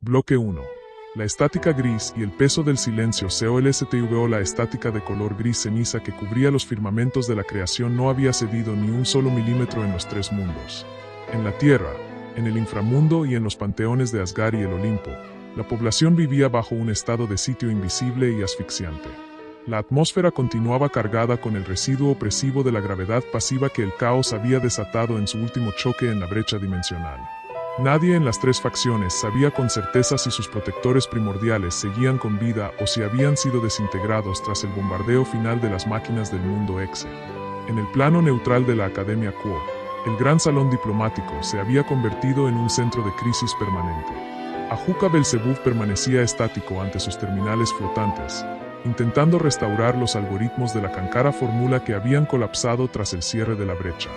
Bloque 1. La estática gris y el peso del silencio COLSTVO. La estática de color gris ceniza que cubría los firmamentos de la creación no había cedido ni un solo milímetro en los tres mundos. En la tierra, en el inframundo y en los panteones de Asgard y el Olimpo, la población vivía bajo un estado de sitio invisible y asfixiante. La atmósfera continuaba cargada con el residuo opresivo de la gravedad pasiva que el caos había desatado en su último choque en la brecha dimensional. Nadie en las tres facciones sabía con certeza si sus protectores primordiales seguían con vida o si habían sido desintegrados tras el bombardeo final de las máquinas del mundo Exe. En el plano neutral de la Academia Quo, el gran salón diplomático se había convertido en un centro de crisis permanente. Ajuka Belzebub permanecía estático ante sus terminales flotantes, intentando restaurar los algoritmos de la cancara fórmula que habían colapsado tras el cierre de la brecha.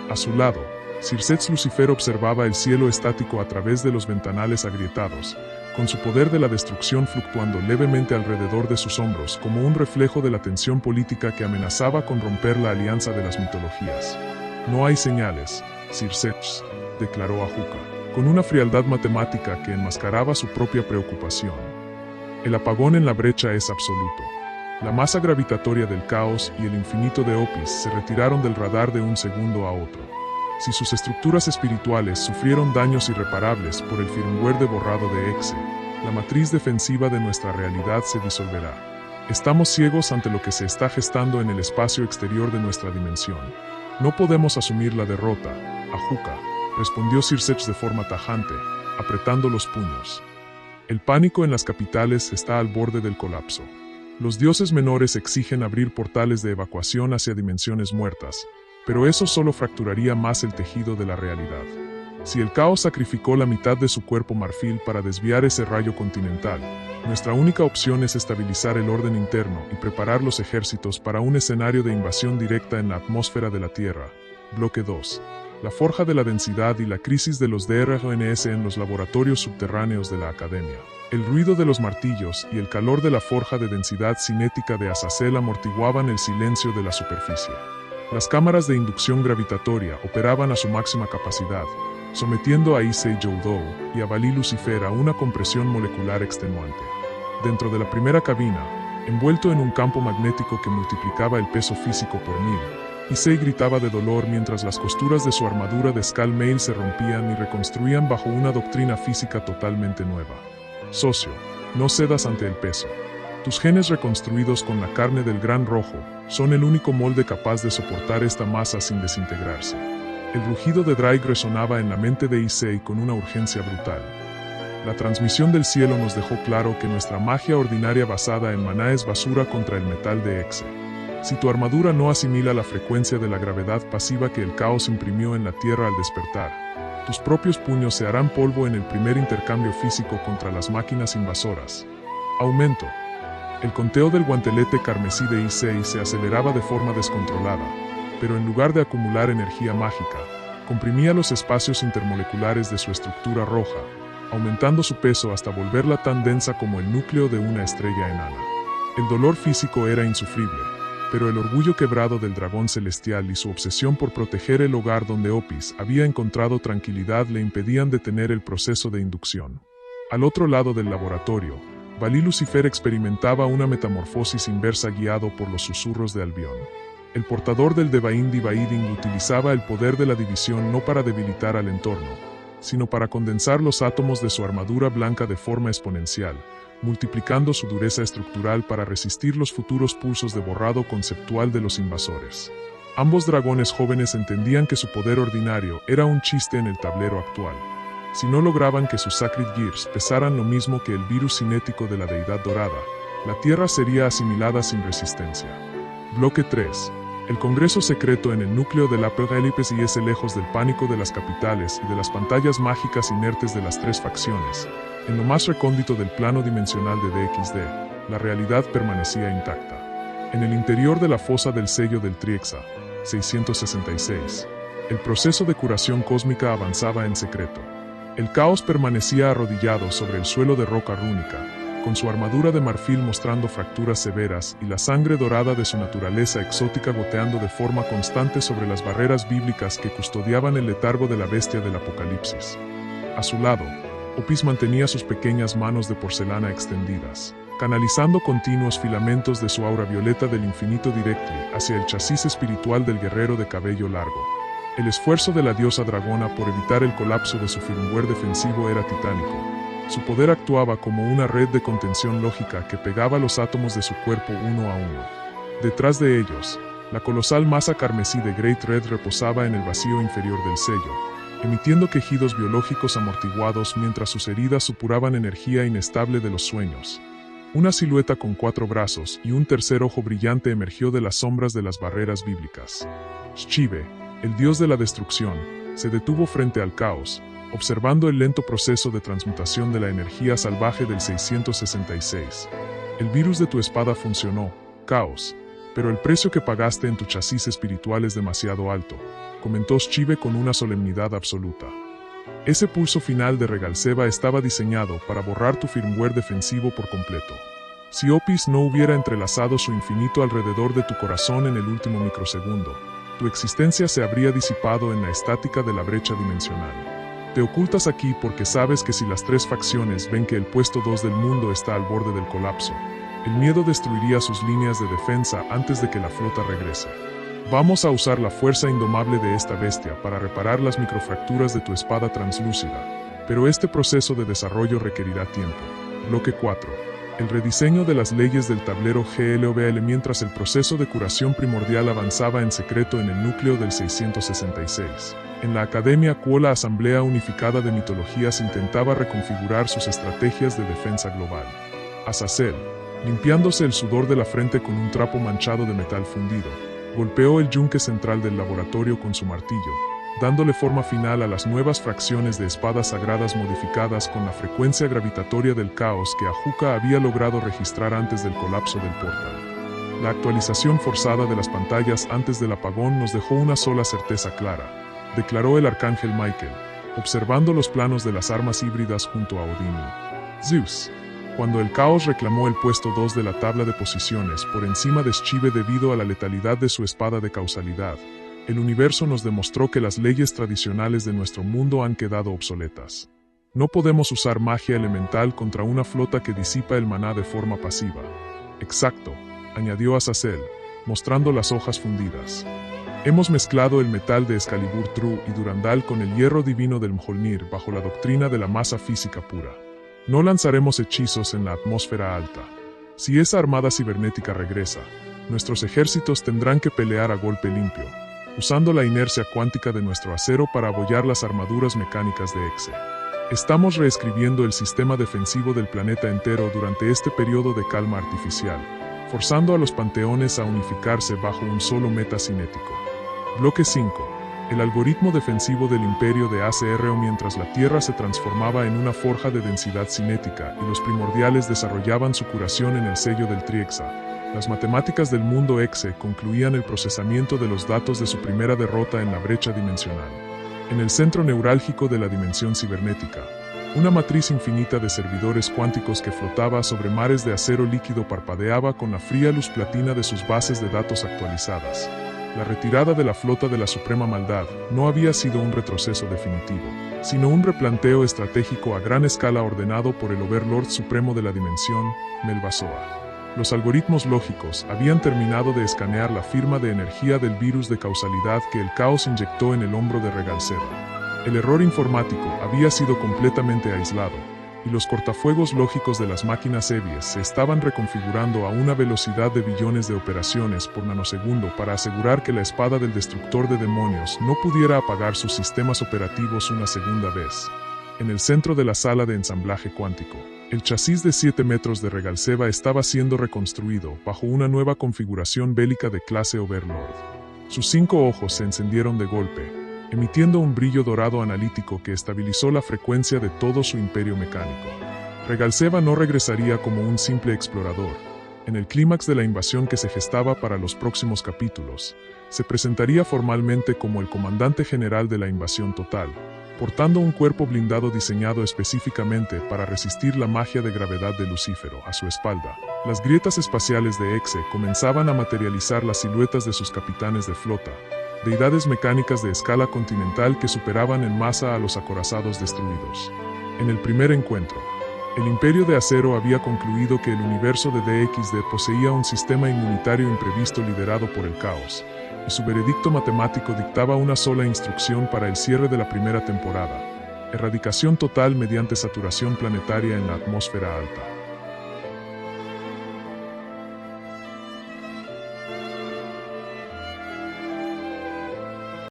A su lado, Circex Lucifer observaba el cielo estático a través de los ventanales agrietados, con su poder de la destrucción fluctuando levemente alrededor de sus hombros como un reflejo de la tensión política que amenazaba con romper la alianza de las mitologías. No hay señales, Circex, declaró Ajuka, con una frialdad matemática que enmascaraba su propia preocupación. El apagón en la brecha es absoluto. La masa gravitatoria del caos y el infinito de Opis se retiraron del radar de un segundo a otro. Si sus estructuras espirituales sufrieron daños irreparables por el firmware de borrado de Exe, la matriz defensiva de nuestra realidad se disolverá. Estamos ciegos ante lo que se está gestando en el espacio exterior de nuestra dimensión. No podemos asumir la derrota, Ajuka, respondió Circex de forma tajante, apretando los puños. El pánico en las capitales está al borde del colapso. Los dioses menores exigen abrir portales de evacuación hacia dimensiones muertas, pero eso solo fracturaría más el tejido de la realidad. Si el caos sacrificó la mitad de su cuerpo marfil para desviar ese rayo continental, nuestra única opción es estabilizar el orden interno y preparar los ejércitos para un escenario de invasión directa en la atmósfera de la Tierra. Bloque 2. La forja de la densidad y la crisis de los DRGNS en los laboratorios subterráneos de la Academia. El ruido de los martillos y el calor de la forja de densidad cinética de Azazel amortiguaban el silencio de la superficie. Las cámaras de inducción gravitatoria operaban a su máxima capacidad, sometiendo a Issei Joudou y a Vali Lucifer a una compresión molecular extenuante. Dentro de la primera cabina, envuelto en un campo magnético que multiplicaba el peso físico por 1000, Issei gritaba de dolor mientras las costuras de su armadura de Skull Mail se rompían y reconstruían bajo una doctrina física totalmente nueva. Socio, no cedas ante el peso. Tus genes reconstruidos con la carne del Gran Rojo son el único molde capaz de soportar esta masa sin desintegrarse. El rugido de Drake resonaba en la mente de Issei con una urgencia brutal. La transmisión del cielo nos dejó claro que nuestra magia ordinaria basada en maná es basura contra el metal de Exe. Si tu armadura no asimila la frecuencia de la gravedad pasiva que el caos imprimió en la Tierra al despertar, tus propios puños se harán polvo en el primer intercambio físico contra las máquinas invasoras. Aumento. El conteo del guantelete carmesí de Issei se aceleraba de forma descontrolada, pero en lugar de acumular energía mágica, comprimía los espacios intermoleculares de su estructura roja, aumentando su peso hasta volverla tan densa como el núcleo de una estrella enana. El dolor físico era insufrible, pero el orgullo quebrado del dragón celestial y su obsesión por proteger el hogar donde Opis había encontrado tranquilidad le impedían detener el proceso de inducción. Al otro lado del laboratorio, Vali Lucifer experimentaba una metamorfosis inversa guiado por los susurros de Albión. El portador del Devain Divaiding utilizaba el poder de la división no para debilitar al entorno, sino para condensar los átomos de su armadura blanca de forma exponencial, multiplicando su dureza estructural para resistir los futuros pulsos de borrado conceptual de los invasores. Ambos dragones jóvenes entendían que su poder ordinario era un chiste en el tablero actual. Si no lograban que sus Sacred Gears pesaran lo mismo que el virus cinético de la deidad dorada, la Tierra sería asimilada sin resistencia. Bloque 3. El Congreso secreto en el núcleo de la Apocalipsis y ese lejos del pánico de las capitales y de las pantallas mágicas inertes de las tres facciones. En lo más recóndito del plano dimensional de DXD, la realidad permanecía intacta. En el interior de la fosa del sello del Triexa, 666, el proceso de curación cósmica avanzaba en secreto. El caos permanecía arrodillado sobre el suelo de roca rúnica, con su armadura de marfil mostrando fracturas severas y la sangre dorada de su naturaleza exótica goteando de forma constante sobre las barreras bíblicas que custodiaban el letargo de la bestia del Apocalipsis. A su lado, Opis mantenía sus pequeñas manos de porcelana extendidas, canalizando continuos filamentos de su aura violeta del infinito directly hacia el chasis espiritual del guerrero de cabello largo. El esfuerzo de la diosa dragona por evitar el colapso de su firmware defensivo era titánico. Su poder actuaba como una red de contención lógica que pegaba los átomos de su cuerpo uno a uno. Detrás de ellos, la colosal masa carmesí de Great Red reposaba en el vacío inferior del sello, emitiendo quejidos biológicos amortiguados mientras sus heridas supuraban energía inestable de los sueños. Una silueta con 4 brazos y un tercer ojo brillante emergió de las sombras de las barreras bíblicas. Shive, el dios de la destrucción, se detuvo frente al caos, observando el lento proceso de transmutación de la energía salvaje del 666. El virus de tu espada funcionó, Caos, pero el precio que pagaste en tu chasis espiritual es demasiado alto, comentó Shive con una solemnidad absoluta. Ese pulso final de Regalseva estaba diseñado para borrar tu firmware defensivo por completo. Si Opis no hubiera entrelazado su infinito alrededor de tu corazón en el último microsegundo, tu existencia se habría disipado en la estática de la brecha dimensional. Te ocultas aquí porque sabes que si las 3 facciones ven que el puesto 2 del mundo está al borde del colapso, el miedo destruiría sus líneas de defensa antes de que la flota regrese. Vamos a usar la fuerza indomable de esta bestia para reparar las microfracturas de tu espada translúcida, pero este proceso de desarrollo requerirá tiempo. Bloque 4. El rediseño de las leyes del tablero GLOBL mientras el proceso de curación primordial avanzaba en secreto en el núcleo del 666. En la Academia Kuo, la Asamblea Unificada de Mitologías intentaba reconfigurar sus estrategias de defensa global. Azazel, limpiándose el sudor de la frente con un trapo manchado de metal fundido, golpeó el yunque central del laboratorio con su martillo, dándole forma final a las nuevas fracciones de espadas sagradas modificadas con la frecuencia gravitatoria del caos que Ajuka había logrado registrar antes del colapso del portal. La actualización forzada de las pantallas antes del apagón nos dejó una sola certeza clara, declaró el arcángel Michael, observando los planos de las armas híbridas junto a Odin y Zeus. Cuando el caos reclamó el puesto 2 de la tabla de posiciones por encima de Shive debido a la letalidad de su espada de causalidad, el universo nos demostró que las leyes tradicionales de nuestro mundo han quedado obsoletas. No podemos usar magia elemental contra una flota que disipa el maná de forma pasiva. Exacto, añadió Azazel, mostrando las hojas fundidas. Hemos mezclado el metal de Excalibur True y Durandal con el hierro divino del Mjolnir bajo la doctrina de la masa física pura. No lanzaremos hechizos en la atmósfera alta. Si esa armada cibernética regresa, nuestros ejércitos tendrán que pelear a golpe limpio, usando la inercia cuántica de nuestro acero para abollar las armaduras mecánicas de Exe. Estamos reescribiendo el sistema defensivo del planeta entero durante este periodo de calma artificial, forzando a los panteones a unificarse bajo un solo meta cinético. Bloque 5. El algoritmo defensivo del imperio de ACRO. Mientras la Tierra se transformaba en una forja de densidad cinética y los primordiales desarrollaban su curación en el sello del Triexa, las matemáticas del mundo Exe concluían el procesamiento de los datos de su primera derrota en la brecha dimensional. En el centro neurálgico de la dimensión cibernética, una matriz infinita de servidores cuánticos que flotaba sobre mares de acero líquido parpadeaba con la fría luz platina de sus bases de datos actualizadas. La retirada de la flota de la Suprema Maldad no había sido un retroceso definitivo, sino un replanteo estratégico a gran escala ordenado por el Overlord Supremo de la Dimensión, Melbazoa. Los algoritmos lógicos habían terminado de escanear la firma de energía del virus de causalidad que el caos inyectó en el hombro de Regalseva. El error informático había sido completamente aislado, y los cortafuegos lógicos de las máquinas Evies se estaban reconfigurando a una velocidad de billones de operaciones por nanosegundo para asegurar que la espada del destructor de demonios no pudiera apagar sus sistemas operativos una segunda vez. En el centro de la sala de ensamblaje cuántico, el chasis de 7 metros de Regalseva estaba siendo reconstruido bajo una nueva configuración bélica de clase Overlord. Sus 5 ojos se encendieron de golpe, emitiendo un brillo dorado analítico que estabilizó la frecuencia de todo su imperio mecánico. Regalseva no regresaría como un simple explorador. En el clímax de la invasión que se gestaba para los próximos capítulos, se presentaría formalmente como el comandante general de la invasión total, portando un cuerpo blindado diseñado específicamente para resistir la magia de gravedad de Lucífero a su espalda. Las grietas espaciales de Exe comenzaban a materializar las siluetas de sus capitanes de flota, deidades mecánicas de escala continental que superaban en masa a los acorazados destruidos. En el primer encuentro, el Imperio de Acero había concluido que el universo de DXD poseía un sistema inmunitario imprevisto liderado por el caos, y su veredicto matemático dictaba una sola instrucción para el cierre de la primera temporada: erradicación total mediante saturación planetaria en la atmósfera alta.